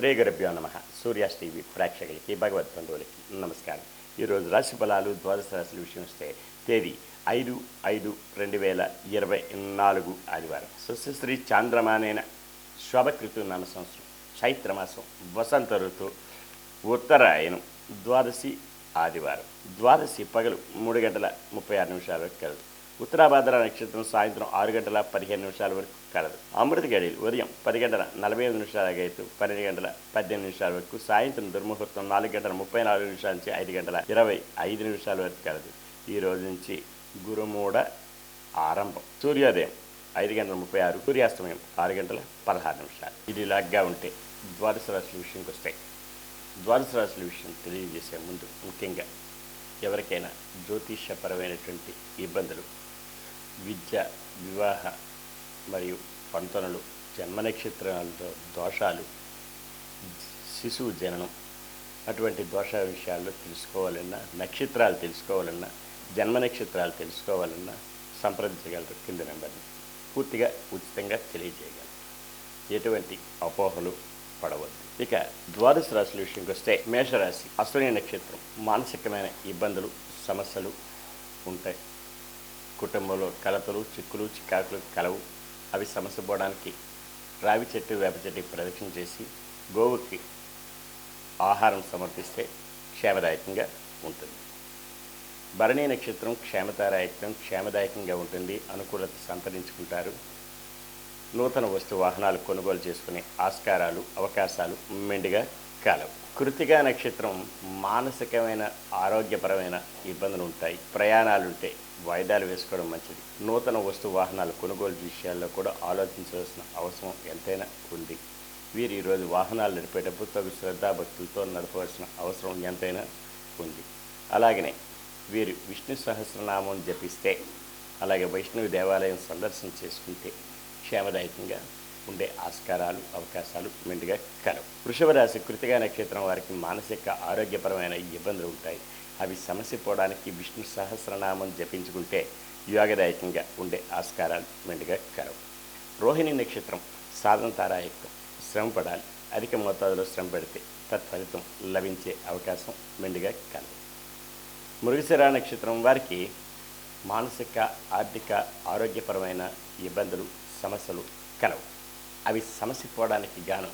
శ్రీ గురుభ్యో నమ. సూర్యాస్ టీవీ ప్రేక్షకులకి భగవద్ బంధువులకి నమస్కారం. ఈరోజు రాశి ఫలాలు ద్వాదశ రాశుల విషయం వస్తే తేదీ 5/5/2024 ఆదివారం. సుశ్రీ చాంద్రమానేన శోభకృతు నామ సంవత్సరం, చైత్రమాసం, వసంత ఋతువు, ఉత్తరాయణం, ద్వాదశి ఆదివారం. ద్వాదశి పగలు 3:36 వరకు కలదు. ఉత్తరాభాద్ర నక్షత్రం సాయంత్రం 6:15 వరకు కలదు. అమృత గడియలు ఉదయం 10:45 గైతు 12:18 వరకు, సాయంత్రం దుర్ముహూర్తం 4:34 నుంచి 5:25 వరకు కలదు. ఈ రోజు నుంచి గురుమూఢ ఆరంభం. సూర్యోదయం 5:36, సూర్యాస్తమయం 6:16. ఇది లాగ్గా ఉంటే ద్వాదశ రాశుల విషయంకి వస్తాయి. ద్వాదశ రాశుల విషయం తెలియజేసే ముందు ముఖ్యంగా ఎవరికైనా జ్యోతిష్యపరమైనటువంటి ఇబ్బందులు, విద్య, వివాహ మరియు పంతనలు, జన్మ నక్షత్రాలతో దోషాలు, శిశువు జననం, అటువంటి దోష విషయాల్లో తెలుసుకోవాలన్నా, నక్షత్రాలు తెలుసుకోవాలన్నా, జన్మ నక్షత్రాలు తెలుసుకోవాలన్నా సంప్రదించగలరు. కింద నెంబర్ని పూర్తిగా ఉచితంగా తెలియజేయగలరు. ఎటువంటి అపోహలు పడవద్దు. ఇక ద్వాదశ రాశుల విషయంకి వస్తే మేషరాశి, అశ్విని నక్షత్రం. మానసికమైన ఇబ్బందులు, సమస్యలు ఉంటాయి. కుటుంబంలో కలతలు, చిక్కులు, చికాకులు కలవు. అవి సమస్య పోవడానికి రావి చెట్టు, వేప చెట్టు ప్రదక్షిణ చేసి గోవుకి ఆహారం సమర్పిస్తే క్షేమదాయకంగా ఉంటుంది. భరణీ నక్షత్రం క్షేమదాయకంగా ఉంటుంది. అనుకూలత సంతరించుకుంటారు. నూతన వస్తు వాహనాలు కొనుగోలు చేసుకునే ఆస్కారాలు, అవకాశాలు మెండుగా కలవు. కృతికా నక్షత్రం మానసికమైన, ఆరోగ్యపరమైన ఇబ్బందులు ఉంటాయి. ప్రయాణాలుంటే వాయిదాలు వేసుకోవడం మంచిది. నూతన వస్తు వాహనాలు కొనుగోలు విషయాల్లో కూడా ఆలోచించవలసిన అవసరం ఎంతైనా ఉంది. వీరు ఈరోజు వాహనాలు నడిపేటప్పుడు తగు శ్రద్ధాభక్తులతో నడపవలసిన అవసరం ఎంతైనా ఉంది. అలాగనే వీరు విష్ణు సహస్రనామం జపిస్తే, అలాగే వైష్ణవి దేవాలయం సందర్శన చేసుకుంటే క్షేమదాయకంగా ఉండే ఆస్కారాలు, అవకాశాలు మెండుగా కలవు. వృషభ రాశి, కృతికా నక్షత్రం వారికి మానసిక, ఆరోగ్యపరమైన ఇబ్బందులు ఉంటాయి. అవి సమస్య పోవడానికి విష్ణు సహస్రనామం జపించుకుంటే యోగదాయకంగా ఉండే ఆస్కారాలు మెండుగా కలవు. రోహిణి నక్షత్రం సాధన తారాయుక్తం. శ్రమ పడాలి. అధిక మోతాదులో శ్రమ పెడితే తత్ఫలితం లభించే అవకాశం మెండుగా కలవు. మృగశిర నక్షత్రం వారికి మానసిక, ఆర్థిక, ఆరోగ్యపరమైన ఇబ్బందులు, సమస్యలు కలవు. అవి సమస్య పోవడానికి గాను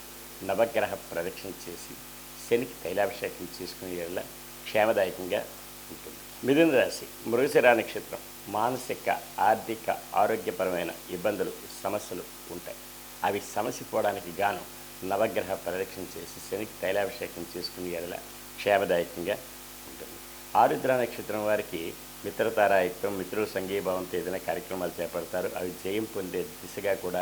నవగ్రహ ప్రదక్షిణ చేసి శనికి తైలాభిషేకం చేసుకునే వల్ల క్షేమదాయకంగా ఉంటుంది. మిథున రాశి, మృగశిర నక్షత్రం. మానసిక, ఆర్థిక, ఆరోగ్యపరమైన ఇబ్బందులు, సమస్యలు ఉంటాయి. అవి సమస్య పోవడానికి గాను నవగ్రహ ప్రదక్షిణ చేసి శనికి తైలాభిషేకం చేసుకునే వల్ల క్షేమదాయకంగా ఉంటుంది. ఆరుద్ర నక్షత్రం వారికి మిత్రతారాయుక్తం. మిత్రుల సంఘీభావంతో ఏదైనా కార్యక్రమాలు చేపడతారు. అవి జయం పొందే దిశగా కూడా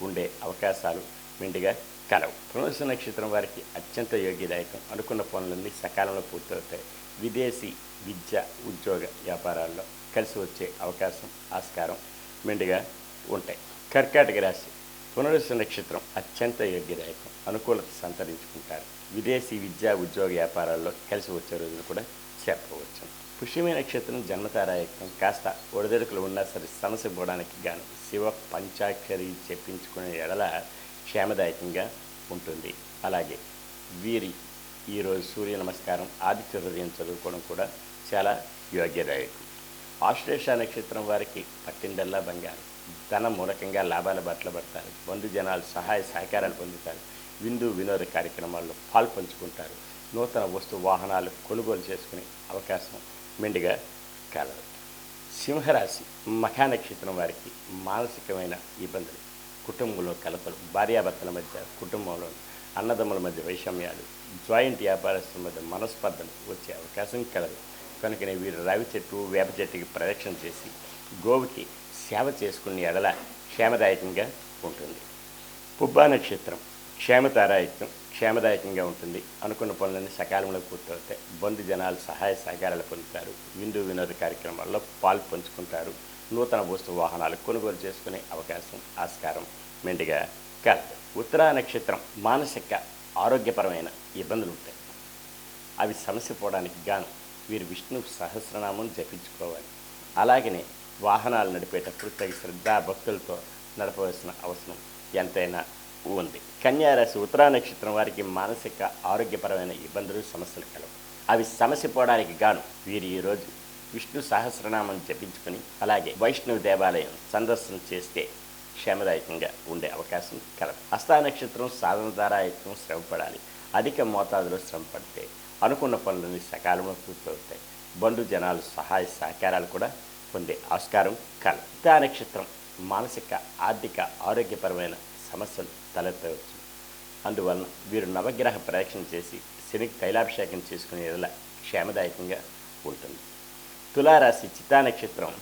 ఉండే అవకాశాలు మెండుగా కలవు. పునర్వసు నక్షత్రం వారికి అత్యంత యోగ్యదాయకం. అనుకున్న పనులన్నీ సకాలంలో పూర్తవుతాయి. విదేశీ విద్య, ఉద్యోగ, వ్యాపారాల్లో కలిసి వచ్చే అవకాశం, ఆస్కారం మెండుగా ఉంటాయి. కర్కాటక రాశి, పునర్వసు నక్షత్రం అత్యంత యోగ్యదాయకం. అనుకూలత సంతరించుకుంటారు. విదేశీ విద్య, ఉద్యోగ, వ్యాపారాల్లో కలిసి వచ్చే రోజులు కూడా చెప్పవచ్చు. పుష్యమి నక్షత్రం జన్మతారాయుక్తం. కాస్త ఒడిదొడుకులు ఉన్నా సరే సమస్య పోవడానికి గాను శివ పంచాక్షరి చెప్పించుకునే ఎడల క్షేమదాయకంగా ఉంటుంది. అలాగే వీరి ఈరోజు సూర్య నమస్కారం, ఆదిత్య హృదయం చదువుకోవడం కూడా చాలా యోగ్యదాయకం. ఆశ్లేష నక్షత్రం వారికి పట్టిందల్లా బంగారం. ధన మూలకంగా లాభాల బాటలు పడతారు. బంధుజనాలు సహాయ సహకారాలు పొందుతారు. విందు వినోద కార్యక్రమాల్లో పాల్పంచుకుంటారు. నూతన వస్తు వాహనాలు కొనుగోలు చేసుకునే అవకాశం మెండుగా కలదు. సింహరాశి, మఖా నక్షత్రం వారికి మానసికమైన ఇబ్బందులు, కుటుంబంలో కలతలు, భార్యాభర్తల మధ్య, కుటుంబంలో అన్నదమ్ముల మధ్య వైషమ్యాలు, జాయింట్ వ్యాపారస్తుల మధ్య మనస్పర్ధలు వచ్చే అవకాశం కలదు. కనుకనే వీరు రావి చెట్టు, వేప చెట్టుకి ప్రదక్షిణ చేసి గోవుకి సేవ చేసుకునే ఎడల క్షేమదాయకంగా ఉంటుంది. పుబ్బా నక్షత్రం క్షేమదాయకంగా ఉంటుంది. అనుకున్న పనులన్నీ సకాలంలో పూర్తవుతాయి. బంధు జనాలు సహాయ సహకారాలు పొందుతారు. విందు వినోద కార్యక్రమాల్లో పాలు పంచుకుంటారు. నూతన వస్తు వాహనాలు కొనుగోలు చేసుకునే అవకాశం, ఆస్కారం మెండుగా కలదు. ఉత్తరా నక్షత్రం మానసిక, ఆరోగ్యపరమైన ఇబ్బందులు ఉంటాయి. అవి సమస్య పోవడానికి గాను వీరు విష్ణు సహస్రనామం జపించుకోవాలి. అలాగనే వాహనాలు నడిపేటప్పుడు తగిన శ్రద్ధా భక్తులతో నడపవలసిన అవసరం ఎంతైనా ఉంది. కన్యా రాశి ఉత్తరా నక్షత్రం వారికి మానసిక ఆరోగ్యపరమైన ఇబ్బందులు సమస్యలు కలవు. అవి సమస్య పోవడానికి గాను వీరు ఈరోజు విష్ణు సహస్రనామం జపించుకొని అలాగే వైష్ణవ దేవాలయం సందర్శన చేస్తే క్షేమదాయకంగా ఉండే అవకాశం కలదు. హస్తా నక్షత్రం సాధన ద్వారా ఎక్కువ శ్రమపడాలి. అధిక మోతాదులో శ్రమ పడితే అనుకున్న పనులని సకాలంలో పూర్తవుతాయి. బంధు జనాలు సహాయ సహకారాలు కూడా పొందే ఆస్కారం కలదు. ఉత్తా నక్షత్రం మానసిక ఆర్థిక ఆరోగ్యపరమైన సమస్యలు తలెత్తవచ్చు. అందువలన వీరు నవగ్రహ ప్రదక్షిణ చేసి శనికి తైలాభిషేకం చేసుకునే ఎడల క్షేమదాయకంగా ఉంటుంది. తులారాశి చిత్తా నక్షత్రం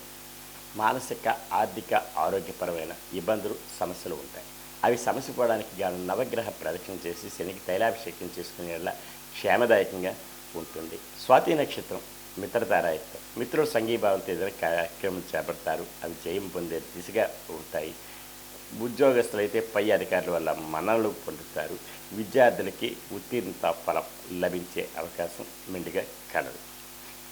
మానసిక ఆర్థిక ఆరోగ్యపరమైన ఇబ్బందులు సమస్యలు ఉంటాయి. అవి సమస్య పోవడానికి గాను నవగ్రహ ప్రదక్షిణ చేసి శనికి తైలాభిషేకం చేసుకునే ఎడల క్షేమదాయకంగా ఉంటుంది. స్వాతి నక్షత్రం మిత్రతారాయత్వం మిత్రులు సంఘీభావంతో ఏదైనా కార్యక్రమం చేపడతారు. అవి జయం పొందే దిశగా ఉంటాయి. ఉద్యోగస్తులైతే పై అధికారుల వల్ల మన్ననలు పొందుతారు. విద్యార్థులకి ఉత్తీర్ణత ఫలం లభించే అవకాశం మెండుగా కలదు.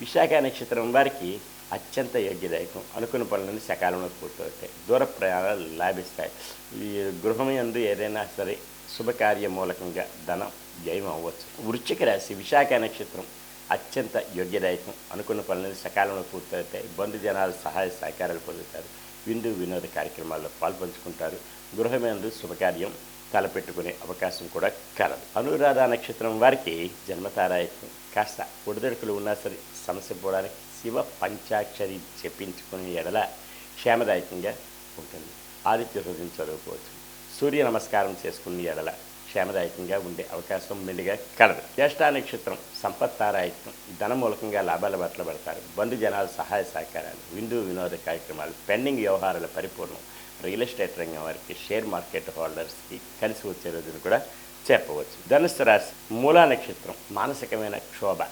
విశాఖ నక్షత్రం వారికి అత్యంత యోగ్యదాయకం. అనుకున్న పనులను సకాలంలో పూర్తవుతాయి. దూర ప్రయాణాలు లాభిస్తాయి. ఈ గృహం యందు ఏదైనా సరే శుభకార్య మూలకంగా ధనం జయం అవ్వచ్చు. వృశ్చిక రాశి విశాఖ నక్షత్రం అత్యంత యోగ్యదాయకం. అనుకున్న పనులను సకాలంలో పూర్తవుతాయి. బంధుజనాలు సహాయ సహకారాలు పొందుతారు. విందు వినోద కార్యక్రమాల్లో పాల్పంచుకుంటారు. గృహమందు శుభకార్యం తలపెట్టుకునే అవకాశం కూడా కలదు. అనురాధ నక్షత్రం వారికి జన్మతారాయత్వం. కాస్త ఒడిదొడుకులు ఉన్నా సరే సమస్య పోవడానికి శివ పంచాక్షరి చెప్పించుకునే ఎడల క్షేమదాయకంగా ఉంటుంది. ఆదిత్య హృదయం చదువుకోవచ్చు. సూర్య నమస్కారం చేసుకునే ఎడల క్షేమదాయకంగా ఉండే అవకాశం మెండుగా కలదు. జ్యేష్ఠ నక్షత్రం సంపత్తారాయత్వం. ధన మూలకంగా లాభాల బాటలో పడతారు. బంధు జనాలు సహాయ సహకారాలు విందు వినోద కార్యక్రమాలు పెండింగ్ వ్యవహారాల పరిపూర్ణం. రియల్ ఎస్టేట్ రంగం వారికి షేర్ మార్కెట్ హోల్డర్స్కి కలిసి వచ్చే రోజును కూడా చెప్పవచ్చు. ధనుస్సు రాశి మూలా నక్షత్రం మానసికమైన క్షోభ,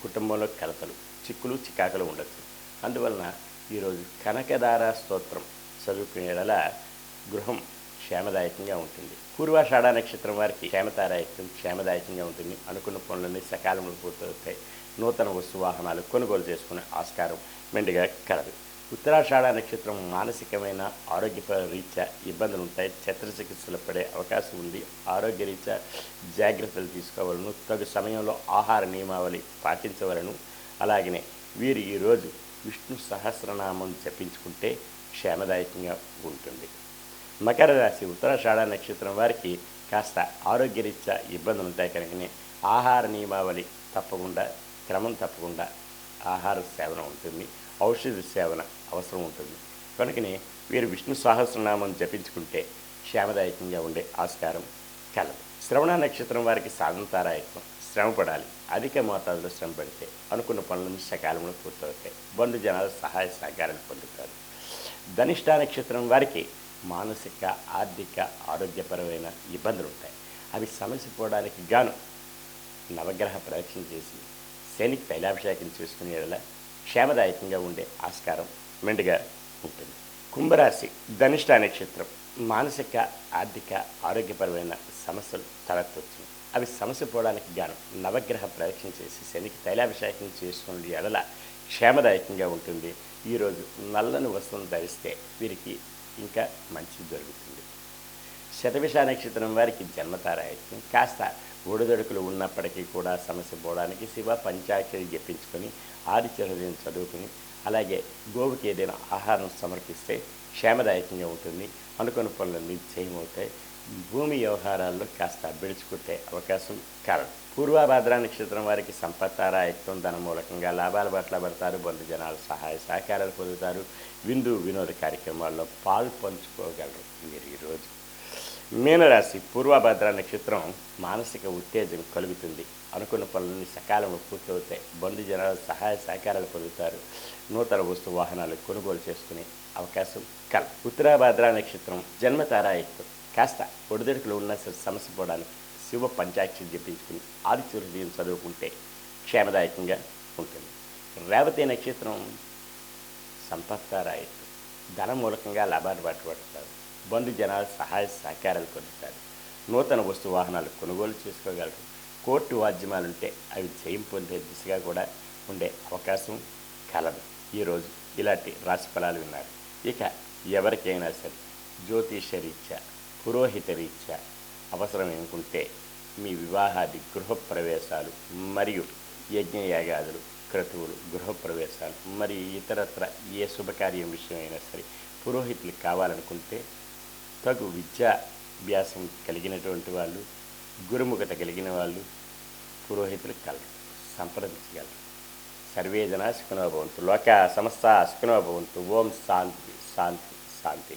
కుటుంబంలో కలతలు, చిక్కులు చికాకులు ఉండొచ్చు. అందువలన ఈరోజు కనకదార స్తోత్రం చదువుకునేలా గృహం క్షేమదాయకంగా ఉంటుంది. పూర్వాషాఢ నక్షత్రం వారికి క్షేమదాయకంగా ఉంటుంది. అనుకున్న పనులన్నీ సకాలంలో పూర్తవుతాయి. నూతన వస్తు వాహనాలు కొనుగోలు చేసుకునే ఆస్కారం మెండుగా కలదు. ఉత్తరాషాఢ నక్షత్రం మానసికమైన ఆరోగ్య రీత్యా ఇబ్బందులు ఉంటాయి. శస్త్రచికిత్సలు పడే అవకాశం ఉంది. ఆరోగ్య రీత్యా జాగ్రత్తలు తీసుకోవాలను. తగు సమయంలో ఆహార నియమావళి పాటించవలను. అలాగనే వీరు ఈరోజు విష్ణు సహస్రనామం జపించుకుంటే క్షేమదాయకంగా ఉంటుంది. మకర రాశి ఉత్తరాషాఢ నక్షత్రం వారికి కాస్త ఆరోగ్యరీత్యా ఇబ్బందులు ఉంటాయి కనుకనే ఆహార నియమావళి తప్పకుండా క్రమం తప్పకుండా ఆహార సేవన ఉంటుంది. ఔషధ సేవన అవసరం ఉంటుంది. కనుకనే వీరు విష్ణు సహస్రనామం జపించుకుంటే క్షేమదాయకంగా ఉండే ఆస్కారం కలదు. శ్రవణ నక్షత్రం వారికి సాధంతారాయత్వం. శ్రమ పడాలి. అధిక మోతాదులో శ్రమ పడితే అనుకున్న పనులను సకాలంలో పూర్తవుతాయి. బంధు జనాలు సహాయ సహకారాలు పొందుతారు. ధనిష్ట నక్షత్రం వారికి మానసిక ఆర్థిక ఆరోగ్యపరమైన ఇబ్బందులు ఉంటాయి. అవి సమస్య పోవడానికి గాను నవగ్రహ ప్రదక్షిణ చేసి శనికి తైలాభిషేకం చేసుకునే ఎడల క్షేమదాయకంగా ఉండే ఆస్కారం మెండుగా ఉంటుంది. కుంభరాశి ధనిష్ట నక్షత్రం మానసిక ఆర్థిక ఆరోగ్యపరమైన సమస్యలు తలెత్తవచ్చు. అవి సమస్య పోవడానికి గాను నవగ్రహ ప్రదక్షిణ చేసి శనికి తైలాభిషేకం చేసుకునే ఎడల క్షేమదాయకంగా ఉంటుంది. ఈరోజు నల్లని వస్తువులను ధరిస్తే వీరికి ఇంకా మంచి జరుగుతుంది. శతభిష నక్షత్రం వారికి జన్మతారాయత్వం. కాస్త ఒడిదొడుకులు ఉన్నప్పటికీ కూడా సమస్య పోవడానికి శివ పంచాక్షరి జపించుకొని ఆదిత్య హృదయం చదువుకుని అలాగే గోవుకి ఏదైనా ఆహారం సమర్పిస్తే క్షేమదాయకంగా ఉంటుంది. అనుకున్న పనులన్నీ చేయమవుతాయి. భూమి వ్యవహారాల్లో కాస్త బిడుచుకుంటే అవకాశం కలదు. పూర్వభద్ర నక్షత్రం వారికి సంపత్తారాయత్వం. ధన మూలకంగా లాభాల బాటలో పడతారు. బంధు జనాలు సహాయ సహకారాలు పొందుతారు. విందు వినోద కార్యక్రమాల్లో పాలు పంచుకోగలరు మీరు ఈరోజు. మీనరాశి పూర్వభద్ర నక్షత్రం మానసిక ఉత్తేజం కలుగుతుంది. అనుకున్న పనులన్నీ సకాలంలో పూర్తవుతాయి. బంధు జనాలు సహాయ సహకారాలు పొందుతారు. నూతన వస్తు వాహనాలు కొనుగోలు చేసుకునే అవకాశం కలదు. ఉత్తరాభద్ర నక్షత్రం జన్మతారాయత్వం. కాస్త ఒడిదొడుకులు ఉన్న సమస్య పోవడానికి శివ పంచాక్షరి జపించుకుని ఆదిత్య హృదయం చదువుకుంటే క్షేమదాయకంగా ఉంటుంది. రేవతి నక్షత్రం సంపత్తారాయత్వం. ధన మూలకంగా లాభాలు పట్టుబడతారు. బంధు జనాలు సహాయ సహకారాలు పొందుతారు. నూతన వస్తు వాహనాలు కొనుగోలు చేసుకోగలరు. కోర్టు వాద్యమాలుంటే అవి జయం పొందే దిశగా కూడా ఉండే అవకాశం కలదు. ఈరోజు ఇలాంటి రాశి ఫలాలు విన్నారు. ఇక ఎవరికైనా సరే జ్యోతిష రీత్యా పురోహిత రీత్యా అవసరం అనుకుంటే మీ వివాహాది గృహప్రవేశాలు మరియు యజ్ఞయాగాదులు క్రతువులు గృహప్రవేశాలు మరి ఇతరత్ర ఏ శుభకార్యం విషయమైనా సరే పురోహితులు కావాలనుకుంటే తగు విద్యాభ్యాసం కలిగినటువంటి వాళ్ళు గురుముఖత కలిగిన వాళ్ళు పురోహితులు కలరు, సంప్రదించగలరు. సర్వే జనా సుఖినో భవంతు, లోకా సమస్త సుఖినో భవంతు. ఓం శాంతి శాంతి శాంతి.